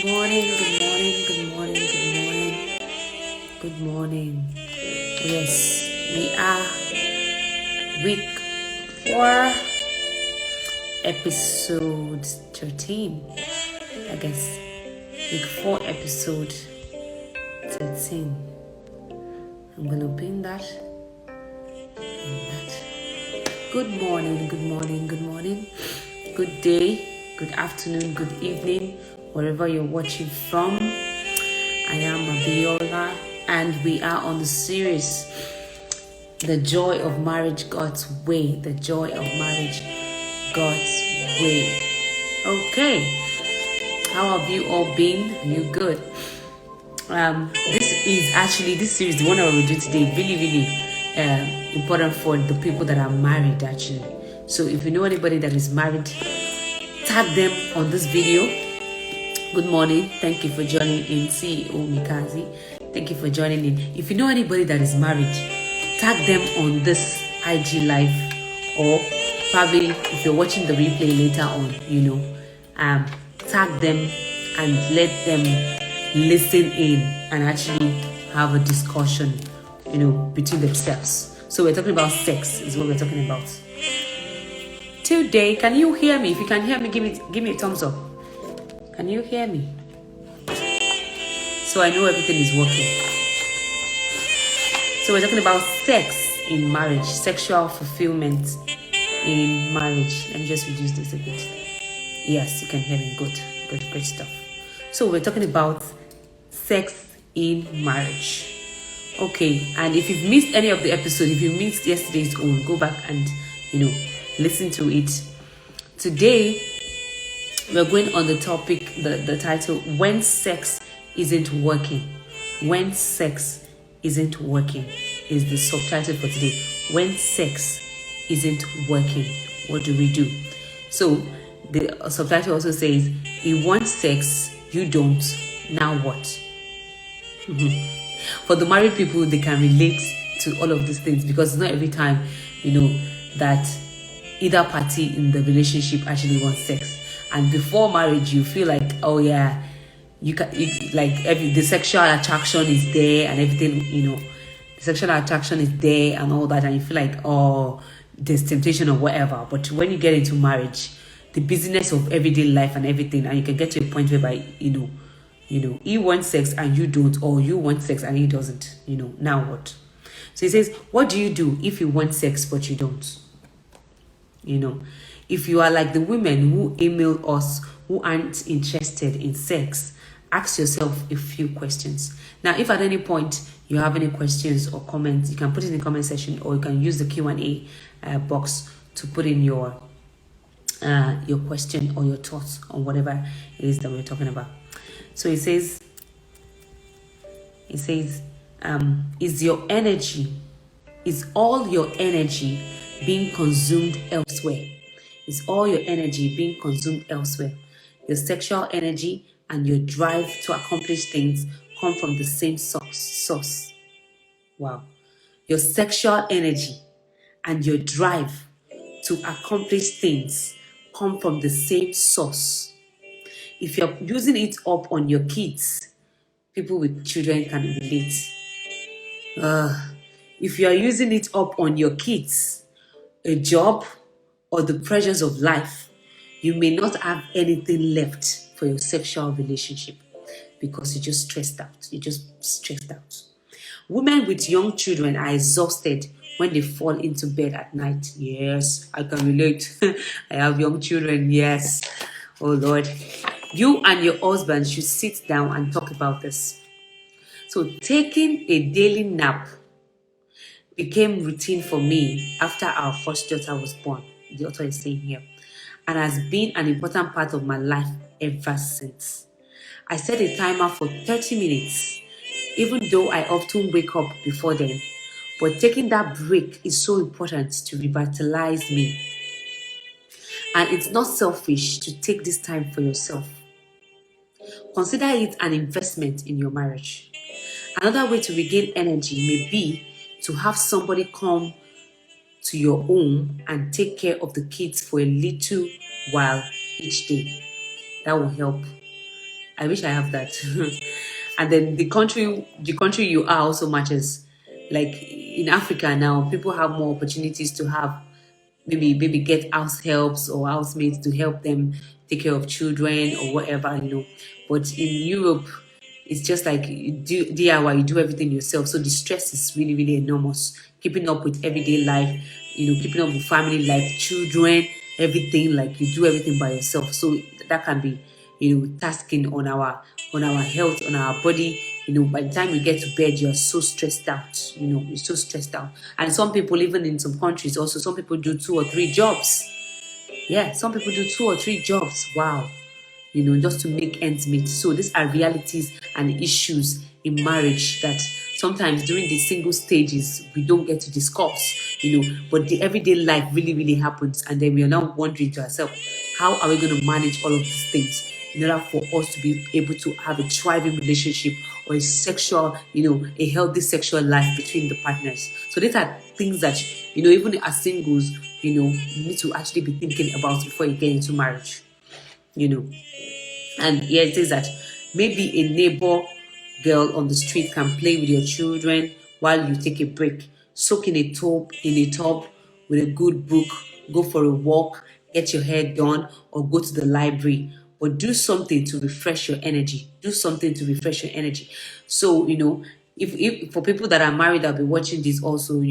morning, good morning, good morning, good morning, good morning. Yes, we are week 4, episode 13. I guess week 4, episode 13. I'm gonna pin that and that. Good morning, good morning, good morning, good day, good afternoon, good evening, wherever you're watching from. I am Abiola, and we are on the series The Joy of Marriage God's Way. The Joy of Marriage God's Way. Okay, how have you all been? Are you good? This series, the one I will do today, really important for the people that are married actually. So if you know anybody that is married, tag them on this video. Good morning. Thank you for joining in. CEO Mikazi. Thank you for joining in. If you know anybody that is married, tag them on this IG live, or probably if you're watching the replay later on, tag them and let them listen in and actually have a discussion, between themselves. So we're talking about sex is what we're talking about today. Can you hear me? If you can hear me, give me a thumbs up. Can you hear me? So I know everything is working. So we're talking about sex in marriage, sexual fulfillment in marriage. Let me just reduce this a bit. Yes, you can hear me. Good, great stuff. So we're talking about sex in marriage. Okay, and if you've missed any of the episode, if you missed yesterday's own, go back and, listen to it. Today, we're going on the topic, the title, When Sex Isn't Working. When Sex Isn't Working is the subtitle for today. When sex isn't working, what do we do? So the subtitle also says, he wants sex, you don't, now what? For the married people, they can relate to all of these things, because it's not every time, that either party in the relationship actually wants sex. And before marriage, you feel like, oh yeah, the sexual attraction is there and everything, the sexual attraction is there and all that, and you feel like, oh, there's temptation or whatever. But when you get into marriage, the busyness of everyday life and everything, and you can get to a point whereby, he wants sex and you don't, or you want sex and he doesn't, now what? So he says, what do you do if you want sex but you don't? If you are like the women who email us who aren't interested in sex, ask yourself a few questions. Now, if at any point you have any questions or comments, you can put it in the comment section, or you can use the Q&A box to put in your question or your thoughts on whatever it is that we're talking about. So it says, is all your energy being consumed elsewhere? Is all your energy being consumed elsewhere? Your sexual energy and your drive to accomplish things come from the same source. Wow. Your sexual energy and your drive to accomplish things come from the same source. If you're using it up on your kids, people with children can relate. If you are using it up on your kids, a job, or the pressures of life, you may not have anything left for your sexual relationship because you're just stressed out. Women with young children are exhausted when they fall into bed at night. Yes, I can relate. I have young children. Yes. Oh Lord. You and your husband should sit down and talk about this. So taking a daily nap became routine for me after our first daughter was born. The author is saying here, and has been an important part of my life ever since. I set a timer for 30 minutes, even though I often wake up before then. But taking that break is so important to revitalize me. And it's not selfish to take this time for yourself. Consider it an investment in your marriage. Another way to regain energy may be to have somebody come to your home and take care of the kids for a little while each day. That will help. I wish I have that. And then the country you are also matters. Like in Africa now, people have more opportunities to have maybe get house helps or housemates to help them take care of children or whatever, But in Europe, it's just like you do DIY, you do everything yourself. So the stress is really, really enormous. Keeping up with everyday life, keeping up with family life, children, everything, like you do everything by yourself. So that can be, tasking on our health, on our body. By the time you get to bed, you're so stressed out. You're so stressed out. And some people, even in some countries, also some people do 2 or 3 jobs. Yeah, some people do 2 or 3 jobs. Wow. Just to make ends meet. So these are realities and issues in marriage that sometimes during the single stages we don't get to discuss. But the everyday life really, really happens, and then we are now wondering to ourselves, how are we going to manage all of these things in order for us to be able to have a thriving relationship or a sexual, a healthy sexual life between the partners. So these are things that, even as singles, you need to actually be thinking about before you get into marriage. you know and here it says that maybe a neighbor girl on the street can play with your children while you take a break, soak in a tub with a good book, go for a walk, get your hair done, or go to the library. But do something to refresh your energy. Do something to refresh your energy. So, if for people that are married that'll be watching this also,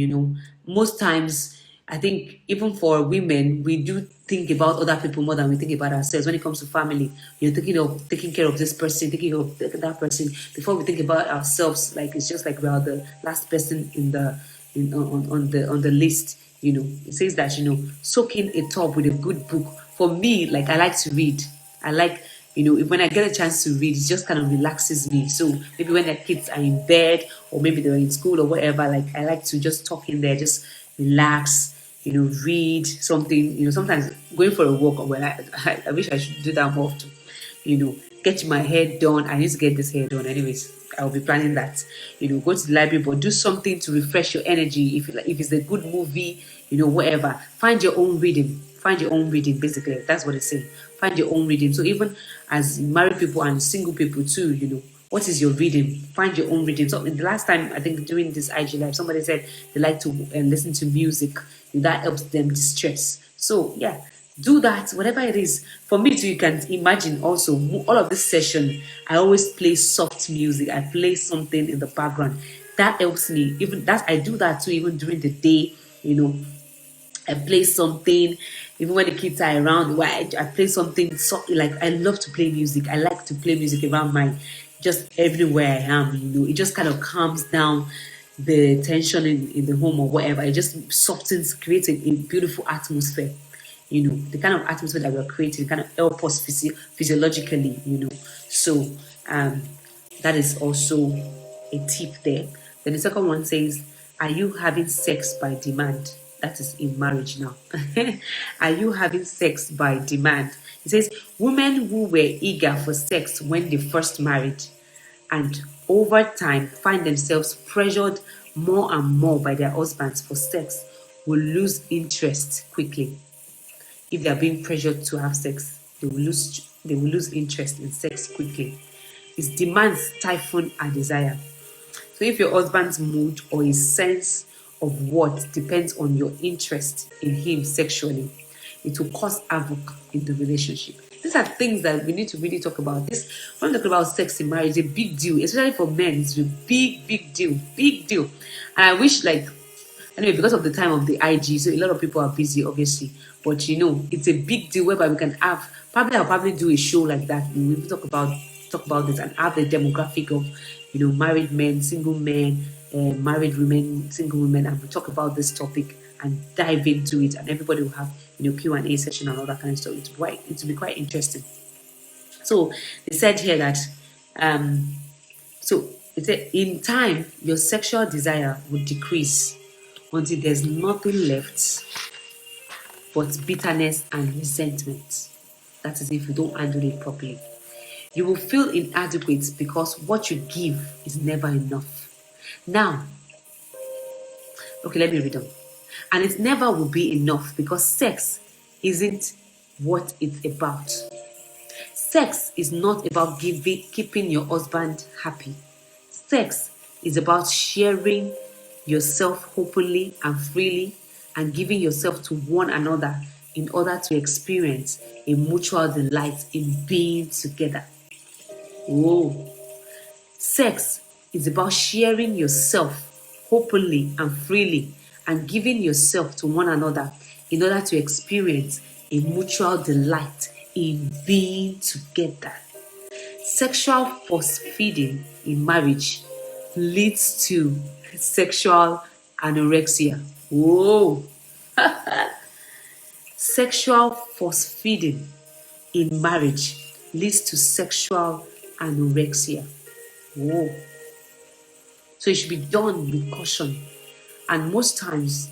most times I think even for women, we do think about other people more than we think about ourselves. When it comes to family, you're thinking of taking care of this person, thinking of that person before we think about ourselves. Like it's just like we are the last person on the list. It says that soaking a tub with a good book. For me, like I like to read. I like when I get a chance to read, it just kind of relaxes me. So maybe when the kids are in bed or maybe they're in school or whatever, like I like to just talk in there, just relax, read something. Sometimes going for a walk, or when I wish I should do that more often. Get my hair done. I need to get this hair done, anyways. I'll be planning that. Go to the library, but do something to refresh your energy. If it's a good movie, whatever. Find your own reading. Find your own reading. Basically, that's what it's saying. Find your own reading. So even as married people and single people too, what is your reading? Find your own reading. So the last time I think during this IG live, somebody said they like to listen to music. That helps them distress. So yeah, do that, whatever it is. For me too, you can imagine also all of this session, I always play soft music. I play something in the background. That helps me. Even that I do that too, even during the day, I play something, even when the kids are around, where I play something soft. Like I love to play music. I like to play music around just everywhere I am. It just kind of calms down the tension in the home or whatever. It just softens, creates a beautiful atmosphere. The kind of atmosphere that we're creating kind of help us physiologically. So that is also a tip there. Then the second one says, are you having sex by demand? That is in marriage now. Are you having sex by demand? It says, women who were eager for sex when they first married and over time find themselves pressured more and more by their husbands for sex will lose interest quickly. If they are being pressured to have sex, they will lose interest in sex quickly. Its demands stifle our desire. So if your husband's mood or his sense of what depends on your interest in him sexually, it will cause havoc in the relationship. These are things that we need to really talk about. This, when we talk about sex in marriage, it's a big deal, especially for men. It's a big, big deal. And I wish, like, anyway, because of the time of the IG, so a lot of people are busy, obviously. But it's a big deal whereby we can have. I'll probably do a show like that. We will talk about this and have the demographic of married men, single men, married women, single women, and we'll talk about this topic and dive into it. And everybody will have Q&A session and all that kind of stuff. It will be quite interesting. So they said here that so it said in time your sexual desire will decrease until there's nothing left but bitterness and resentment. That is if you don't handle it properly. You will feel inadequate because what you give is never enough. Now, okay, let me read on. And it never will be enough because sex isn't what it's about. Sex is not about keeping your husband happy. Sex is about sharing yourself openly and freely and giving yourself to one another in order to experience a mutual delight in being together. Whoa. Sex is about sharing yourself openly and freely and giving yourself to one another in order to experience a mutual delight in being together. Sexual force feeding in marriage leads to sexual anorexia. Whoa! Sexual force feeding in marriage leads to sexual anorexia. Whoa. So it should be done with caution. And most times,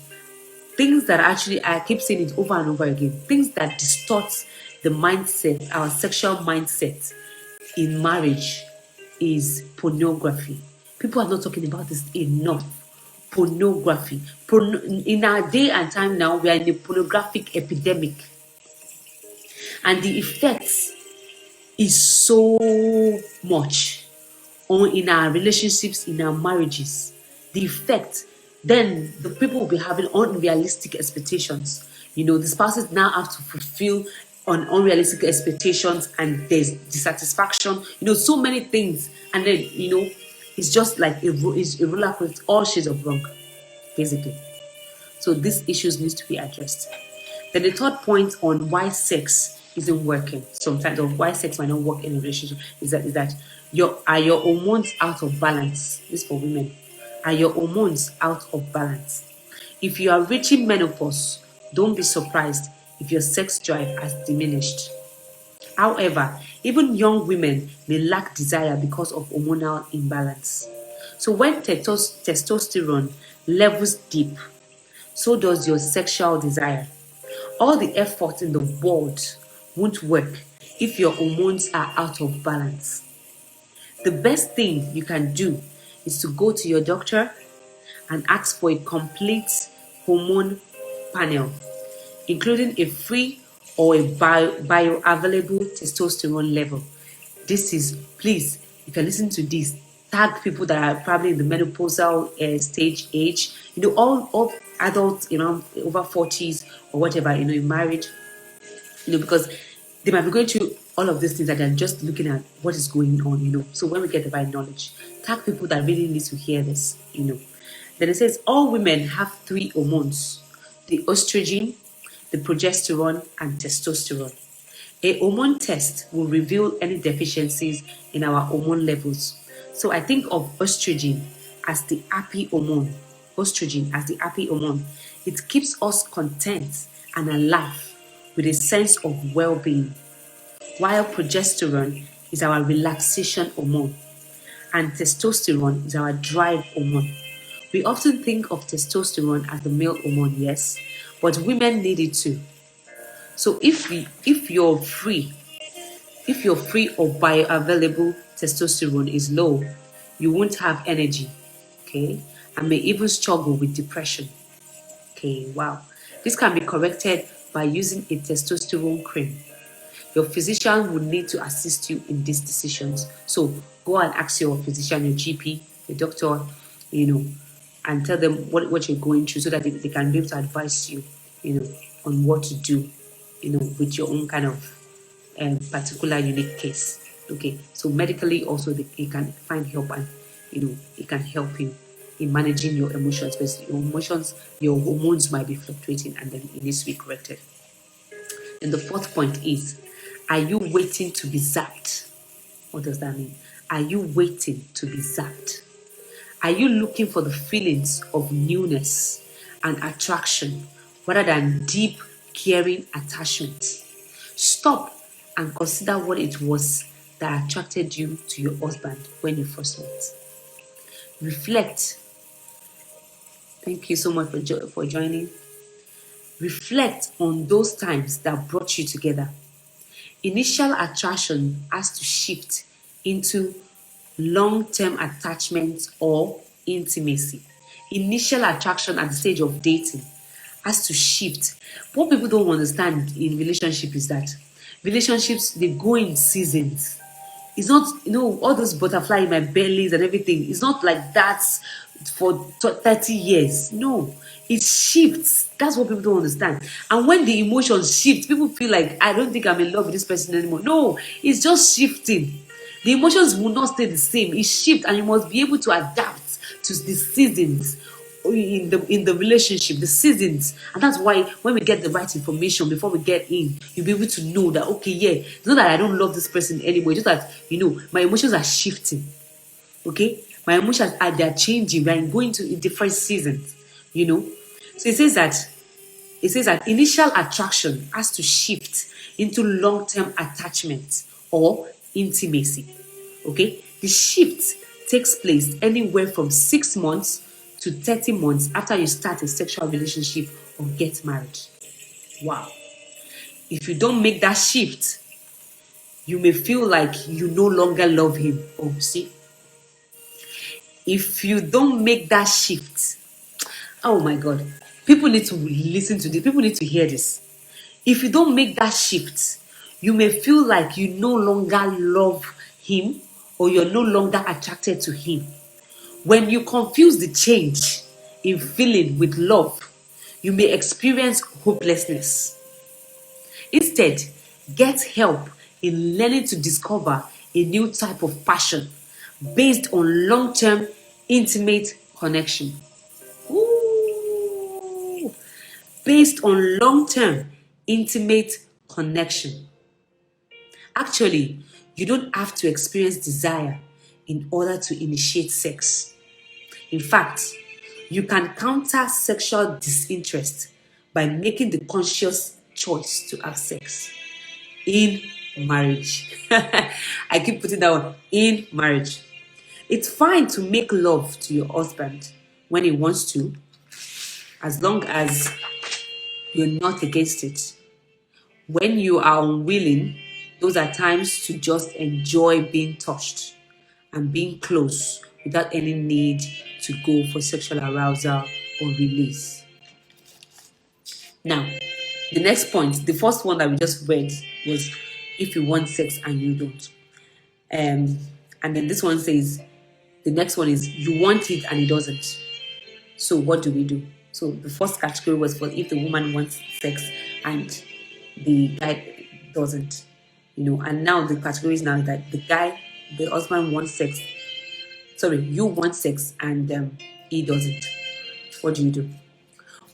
things that actually, I keep saying it over and over again, things that distort the mindset, our sexual mindset in marriage is pornography. People are not talking about this enough. Pornography. In our day and time now, we are in a pornographic epidemic. And the effects is so much in our relationships, in our marriages. The effect, then the people will be having unrealistic expectations. The spouses now have to fulfill on unrealistic expectations, and there's dissatisfaction, so many things. And then, it's just like it's a roller coaster, all shades of wrong, basically. So these issues need to be addressed. Then the third point on why sex isn't working sometimes, or why sex might not work in a relationship, is that your hormones out of balance. This is for women. Are your hormones out of balance? If you are reaching menopause, don't be surprised if your sex drive has diminished. However, even young women may lack desire because of hormonal imbalance. So when testosterone levels dip, so does your sexual desire. All the effort in the world won't work if your hormones are out of balance. The best thing you can do is to go to your doctor and ask for a complete hormone panel, including a free or a bioavailable testosterone level. This is, please, if you're listening to this, tag people that are probably in the menopausal age, all adults, over 40s or whatever, in marriage, because they might be going through all of these things that they're just looking at what is going on, So when we get the right knowledge, tag people that really need to hear this, Then it says all women have 3 hormones: the estrogen, the progesterone, and testosterone. A hormone test will reveal any deficiencies in our hormone levels. So I think of estrogen as the happy hormone. Estrogen as the happy hormone. It keeps us content and alive with a sense of well-being, while progesterone is our relaxation hormone and testosterone is our drive hormone. We often think of testosterone as the male hormone, yes, but women need it too. So if you're free or bioavailable testosterone is low, you won't have energy, okay, and may even struggle with depression. Okay, wow. This can be corrected by using a testosterone cream. Your physician will need to assist you in these decisions. So go and ask your physician, your GP, your doctor, and tell them what you're going through so that they can be able to advise you, on what to do, with your own kind of particular unique case. Okay, so medically also they can find help, and it can help you in managing your emotions, because your hormones might be fluctuating, and then it needs to be corrected. And the fourth point is, are you waiting to be zapped? What does that mean? Are you waiting to be zapped? Are you looking for the feelings of newness and attraction rather than deep, caring attachment? Stop and consider what it was that attracted you to your husband when you first met. Reflect. Thank you so much for joining. Reflect on those times that brought you together. Initial attraction has to shift into long-term attachment or intimacy. Initial attraction at the stage of dating has to shift. What people don't understand in relationship is that Relationships, they go in seasons. It's not, all those butterfly in my bellies and everything. It's not like that for 30 years. No, it shifts. That's what people don't understand. And when the emotions shift, people feel like, I don't think I'm in love with this person anymore. No, it's just shifting. The emotions will not stay the same. It shifts, and you must be able to adapt to the seasons in the relationship, the seasons. And that's why when we get the right information before we get in, you'll be able to know that, okay, yeah, it's not that I don't love this person anymore. It's just that, my emotions are shifting. Okay, my emotions are, they're changing. We're going to different seasons. So it says that initial attraction has to shift into long-term attachment or intimacy. Okay, the shift takes place anywhere from 6 months to 30 months after you start a sexual relationship or get married. Wow. If you don't make that shift, you may feel like you no longer love him. Oh, see? If you don't make that shift, oh my God, people need to listen to this. People need to hear this. If you don't make that shift, you may feel like you no longer love him or you're no longer attracted to him. When you confuse the change in feeling with love, you may experience hopelessness. Instead, get help in learning to discover a new type of passion based on long-term intimate connection. Ooh. Based on long-term intimate connection. Actually, you don't have to experience desire in order to initiate sex. In fact, you can counter sexual disinterest by making the conscious choice to have sex in marriage. I keep putting that one, in marriage. It's fine to make love to your husband when he wants to, as long as you're not against it. When you are unwilling, those are times to just enjoy being touched and being close without any need to go for sexual arousal or release. Now, the next point, the first one that we just read was if you want sex and you don't. And then this one says, the next one is you want it and it doesn't. So what do we do? So the first category was for if the woman wants sex and the guy doesn't. And now the category is now that the husband wants sex. Sorry, you want sex and he doesn't. What do you do?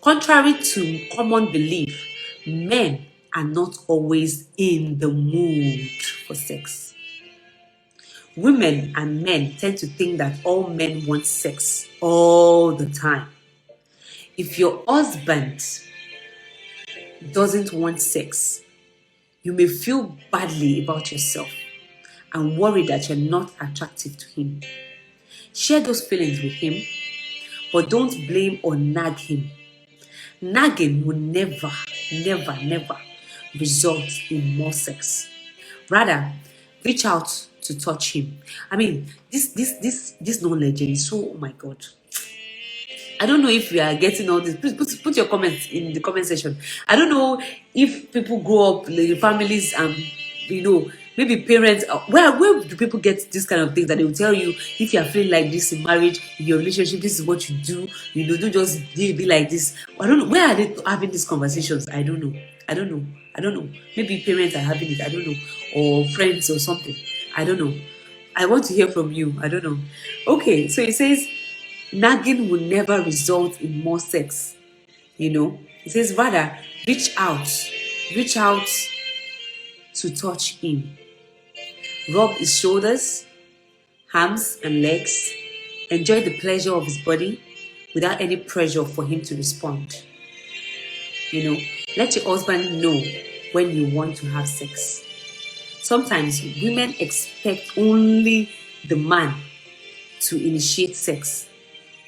Contrary to common belief, men are not always in the mood for sex. Women and men tend to think that all men want sex all the time. If your husband doesn't want sex, you may feel badly about yourself and worry that you're not attractive to him. Share those feelings with him, but don't blame or nag him. Nagging will never, never, never result in more sex. Rather, reach out to touch him. I mean, this knowledge is so, oh my God. I don't know if you are getting all this. Please put your comments in the comment section. I don't know if people grow up in families and maybe parents. Where do people get this kind of things that they will tell you if you are feeling like this in marriage, in your relationship, this is what you do. Don't just be like this. I don't know. Where are they having these conversations? I don't know. Maybe parents are having it. I don't know, or friends or something. I don't know. I want to hear from you. I don't know. Okay, so it says, nagging will never result in more sex. It says rather reach out to touch him. Rub his shoulders, arms and legs. Enjoy the pleasure of his body without any pressure for him to respond. Let your husband know when you want to have sex. Sometimes women expect only the man to initiate sex,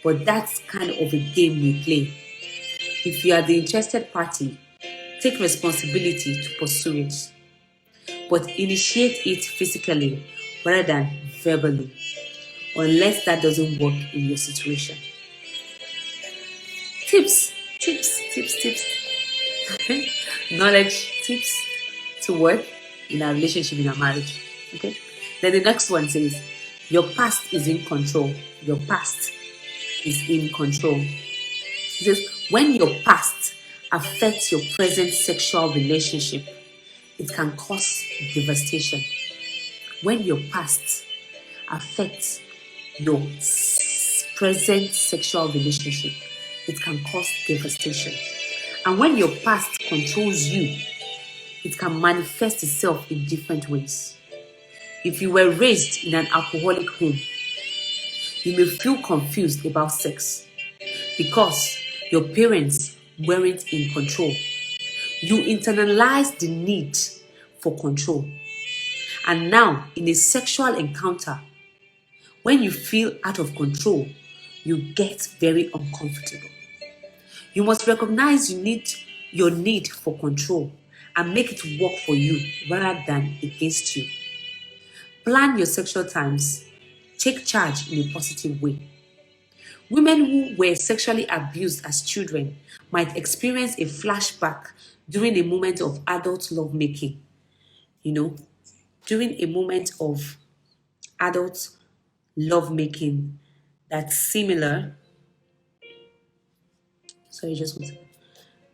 but that's kind of a game we play. If you are the interested party, take responsibility to pursue it, but initiate it physically rather than verbally, unless that doesn't work in your situation. Tips. Knowledge tips to work. in our relationship, in our marriage. Okay. Then the next one says, your past is in control. Your past is in control. It says, when your past affects your present sexual relationship, it can cause devastation. When your past affects your present sexual relationship, it can cause devastation. And when your past controls you, it can manifest itself in different ways. If you were raised in an alcoholic home, you may feel confused about sex because your parents weren't in control. You internalize the need for control. And now, in a sexual encounter, when you feel out of control, you get very uncomfortable. You must recognize your need for control and make it work for you rather than against you. Plan your sexual times. Take charge in a positive way. Women who were sexually abused as children might experience a flashback during a moment of adult lovemaking. During a moment of adult lovemaking that's similar. Sorry, just one second.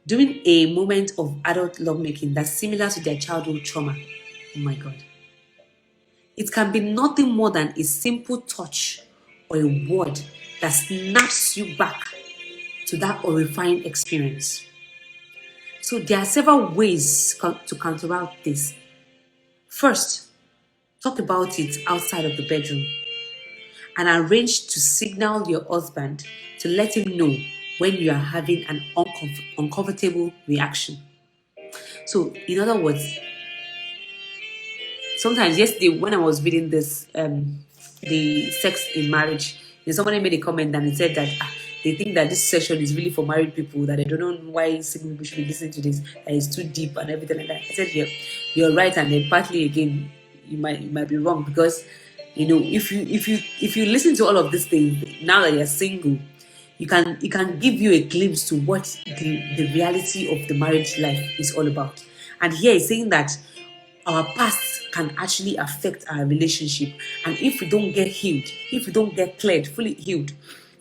During a moment of adult lovemaking that's similar to their childhood trauma. Oh my God. It can be nothing more than a simple touch or a word that snaps you back to that horrifying experience. So there are several ways to counteract this. First, talk about it outside of the bedroom and arrange to signal your husband to let him know when you are having an uncomfortable reaction. So, in other words, sometimes yesterday when I was reading this, the sex in marriage, somebody made a comment and it said that they think that this session is really for married people, that they don't know why single people should be listening to this, that it's too deep and everything like that. I said, yeah, you're right, and then partly again, you might be wrong, because if you listen to all of these things now that you're single, it can give you a glimpse to what the reality of the marriage life is all about. And here it's saying that our past can actually affect our relationship, and if we don't get healed, if we don't get cleared, fully healed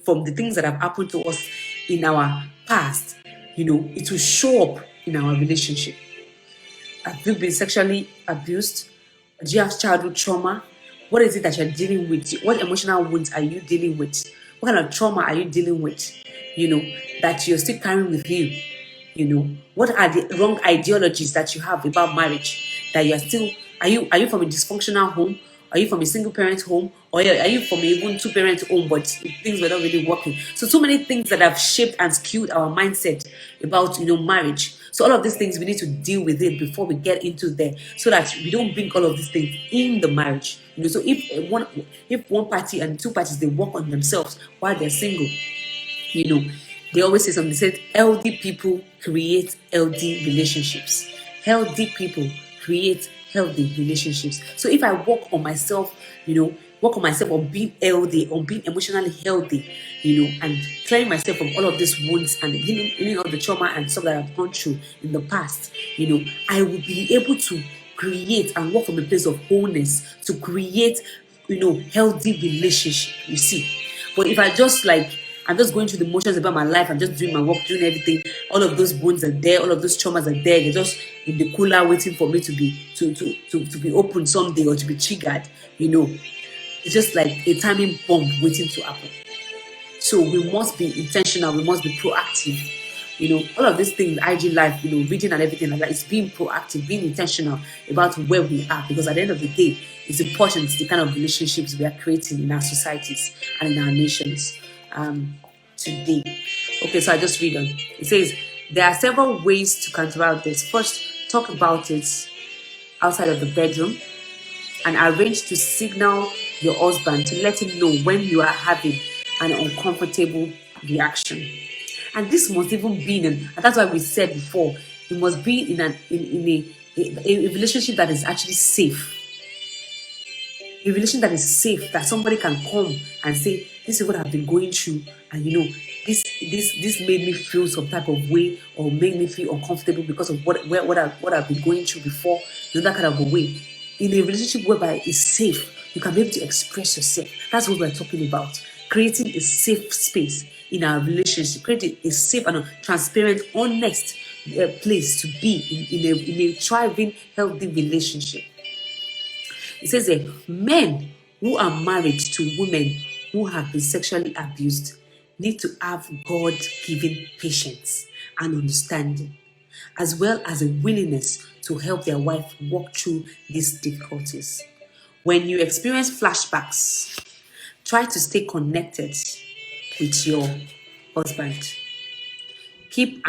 from the things that have happened to us in our past, it will show up in our relationship. Have you been sexually abused? Do you have childhood trauma? What is it that you're dealing with? What emotional wounds are you dealing with? What kind of trauma are you dealing with? That you're still carrying with you. What are the wrong ideologies that you have about marriage? That you are still, are you from a dysfunctional home? Are you from a single parent home? Or are you from a even two parent home, but things were not really working? So many things that have shaped and skewed our mindset about marriage. So all of these things we need to deal with it before we get into there, so that we don't bring all of these things in the marriage. So if one party and two parties, they work on themselves while they're single, they always say something. They said, healthy people create healthy relationships. Healthy people create healthy relationships. So if I work on myself, on being healthy, on being emotionally healthy, and clearing myself from all of these wounds and healing all the trauma and stuff that I've gone through in the past, I will be able to create and work from a place of wholeness to create, healthy relationship, you see. But if I'm just going through the motions about my life, I'm just doing my work, doing everything, all of those wounds are there, all of those traumas are there, they're just in the cooler waiting for me to be open someday or to be triggered, It's just like a timing bomb waiting to happen. So we must be intentional, we must be proactive. All of these things, IG life, reading and everything like that, is being proactive, being intentional about where we are, because at the end of the day, it's important, the kind of relationships we are creating in our societies and in our nations today. Okay, so I just read on. It says, there are several ways to counteract this. First, talk about it outside of the bedroom and arrange to signal your husband to let him know when you are having an uncomfortable reaction. And this must even be and that's why we said before, it must be in a relationship that is actually safe. A relationship that is safe, that somebody can come and say, this is what I've been going through, and this made me feel some type of way, or made me feel uncomfortable because of what I've been going through before, that kind of a way. In a relationship whereby it's safe, you can be able to express yourself. That's what we're talking about. Creating a safe space in our relationship, creating a safe and a transparent, honest place to be in a thriving, healthy relationship. It says that men who are married to women who have been sexually abused need to have God-given patience and understanding, as well as a willingness to help their wife walk through these difficulties. When you experience flashbacks, try to stay connected with your husband. Keep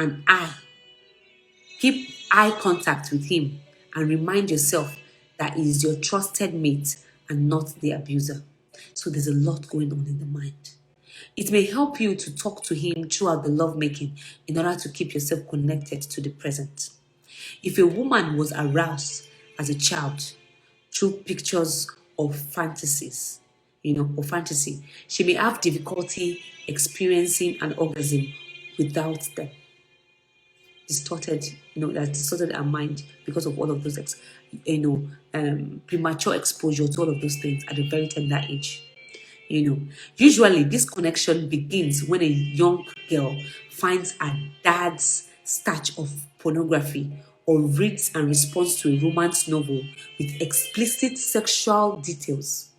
eye contact with him, and remind yourself that he is your trusted mate and not the abuser. So there's a lot going on in the mind. It may help you to talk to him throughout the lovemaking in order to keep yourself connected to the present. If a woman was aroused as a child through pictures of fantasies, or fantasy, she may have difficulty experiencing an orgasm without them. That's distorted our mind because of all of those, premature exposure to all of those things at a very tender age. Usually this connection begins when a young girl finds her dad's stash of pornography, or reads and responds to a romance novel with explicit sexual details.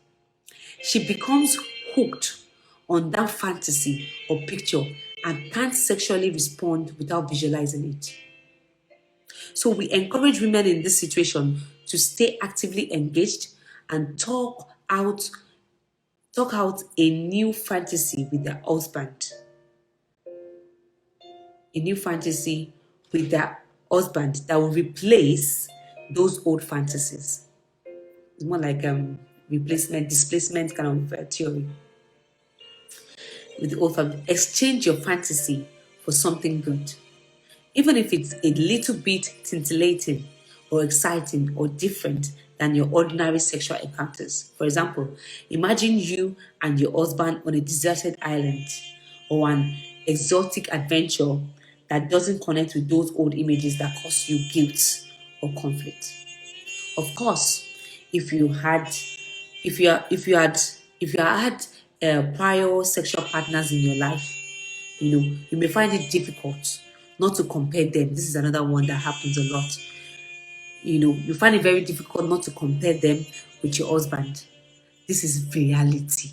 She becomes hooked on that fantasy or picture and can't sexually respond without visualizing it. So we encourage women in this situation to stay actively engaged and talk out a new fantasy with their husband. A new fantasy with their husband that will replace those old fantasies. It's more like displacement kind of theory. With the old family, exchange your fantasy for something good, even if it's a little bit scintillating or exciting or different than your ordinary sexual encounters. For example, imagine you and your husband on a deserted island, or an exotic adventure that doesn't connect with those old images that cause you guilt or conflict. Of course, if you had prior sexual partners in your life, you may find it difficult not to compare them. This is another one that happens a lot. You find it very difficult not to compare them with your husband. This is reality.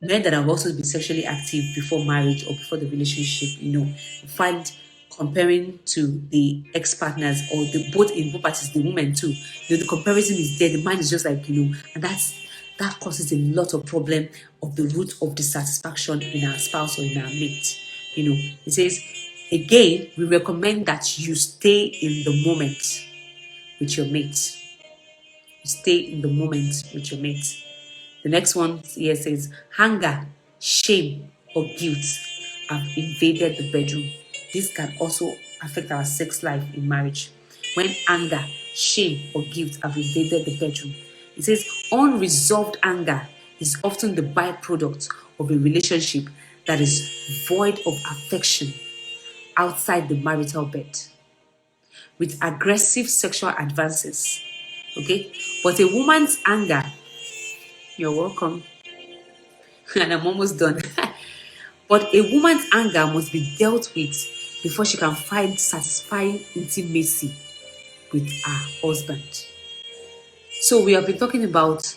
Men that have also been sexually active before marriage or before the relationship, find comparing to the ex-partners, or the both parties, the women too. The comparison is there. The mind is just like, and that causes a lot of problem of the root of dissatisfaction in our spouse or in our mate. It says, again, we recommend that you stay in the moment with your mate. Stay in the moment with your mate. The next one here says, anger, shame, or guilt have invaded the bedroom. This can also affect our sex life in marriage. When anger, shame, or guilt have invaded the bedroom, it says unresolved anger is often the byproduct of a relationship that is void of affection outside the marital bed, with aggressive sexual advances. Okay? But a woman's anger, you're welcome, and I'm almost done. But a woman's anger must be dealt with before she can find satisfying intimacy with her husband. So we have been talking about,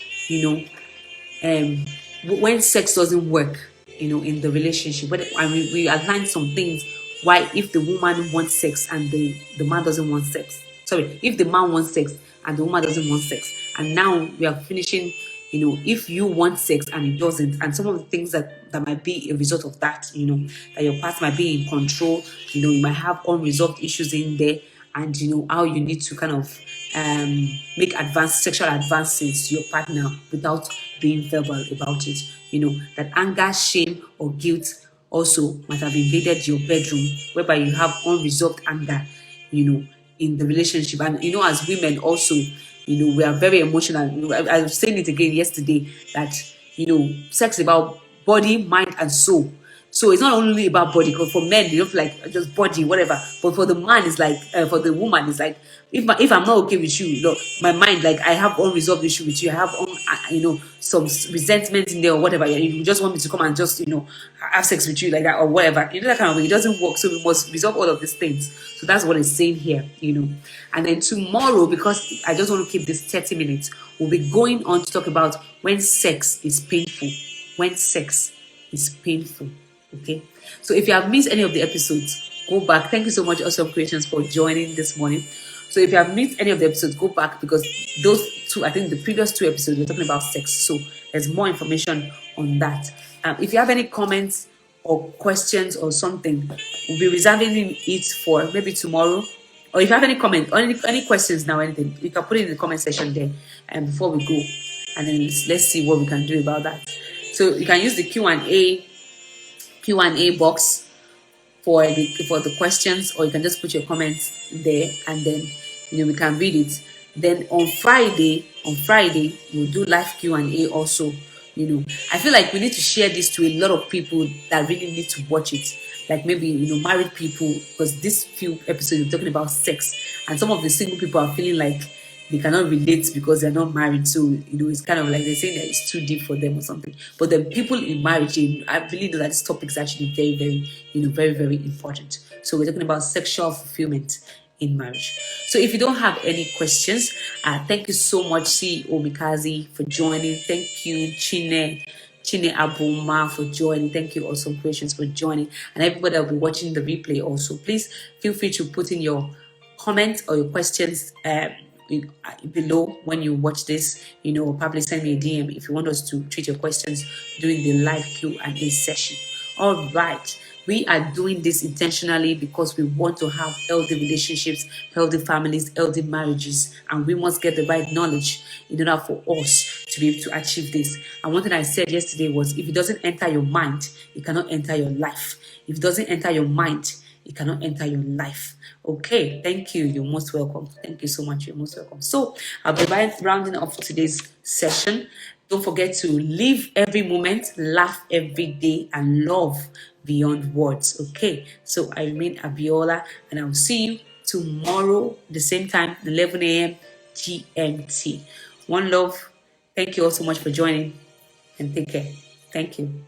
when sex doesn't work, in the relationship. We outlined some things why, if the woman wants sex and the man doesn't want sex. Sorry, if the man wants sex and the woman doesn't want sex. And now we are finishing, if you want sex and it doesn't, and some of the things that might be a result of that, that your partner might be in control, you might have unresolved issues in there, and how you need to kind of make sexual advances to your partner without being verbal about it. That anger, shame, or guilt also might have invaded your bedroom, whereby you have unresolved anger, in the relationship. And as women also, we are very emotional. I was saying it again yesterday that sex is about body, mind, and soul. So it's not only about body, because for men, they don't feel like just body, whatever. But for the man, it's like, for the woman, it's like, if I'm not okay with you, look, my mind, like, I have unresolved issue with you, I have some resentment in there or whatever. You just want me to come and just have sex with you like that or whatever. That kind of way. It doesn't work. So we must resolve all of these things. So that's what it's saying here. And then tomorrow, because I just want to keep this 30 minutes, we'll be going on to talk about when sex is painful. When sex is painful. Okay. So if you have missed any of the episodes, go back. Thank you so much, Awesome Creations, for joining this morning. So if you have missed any of the episodes, go back, because those two, I think the previous 2 episodes, we're talking about sex. So there's more information on that. If you have any comments or questions or something, we'll be reserving it for maybe tomorrow. Or if you have any comment or any questions now, anything, you can put it in the comment section there and before we go. And then let's see what we can do about that. So you can use the Q&A box for the questions, or you can just put your comments there, and then we can read it. Then on Friday we'll do live Q&A also. I feel like we need to share this to a lot of people that really need to watch it, like maybe married people, because this few episodes we're talking about sex, and some of the single people are feeling like they cannot relate because they're not married. So it's kind of like they're saying that it's too deep for them or something. But the people in marriage, I really know that this topic is actually very, very, very, very important. So we're talking about sexual fulfillment in marriage. So if you don't have any questions, thank you so much, CEO Mikazi, for joining. Thank you, Chine Abuma, for joining. Thank you, Awesome Creations, for joining, and everybody that will be watching the replay also. Please feel free to put in your comments or your questions below when you watch this. Probably send me a DM if you want us to treat your questions during the live Q&A session. All right. We are doing this intentionally because we want to have healthy relationships, healthy families, healthy marriages, and we must get the right knowledge in order for us to be able to achieve this. And one thing I said yesterday was, if it doesn't enter your mind, it cannot enter your life. If it doesn't enter your mind, it cannot enter your life. Okay, thank you. You're most welcome. Thank you so much. You're most welcome. So I'll be rounding off today's session. Don't forget to live every moment, laugh every day, and love beyond words. Okay, so I remain Abiola, and I'll see you tomorrow, the same time, 11 a.m. GMT. One love. Thank you all so much for joining, and take care. Thank you.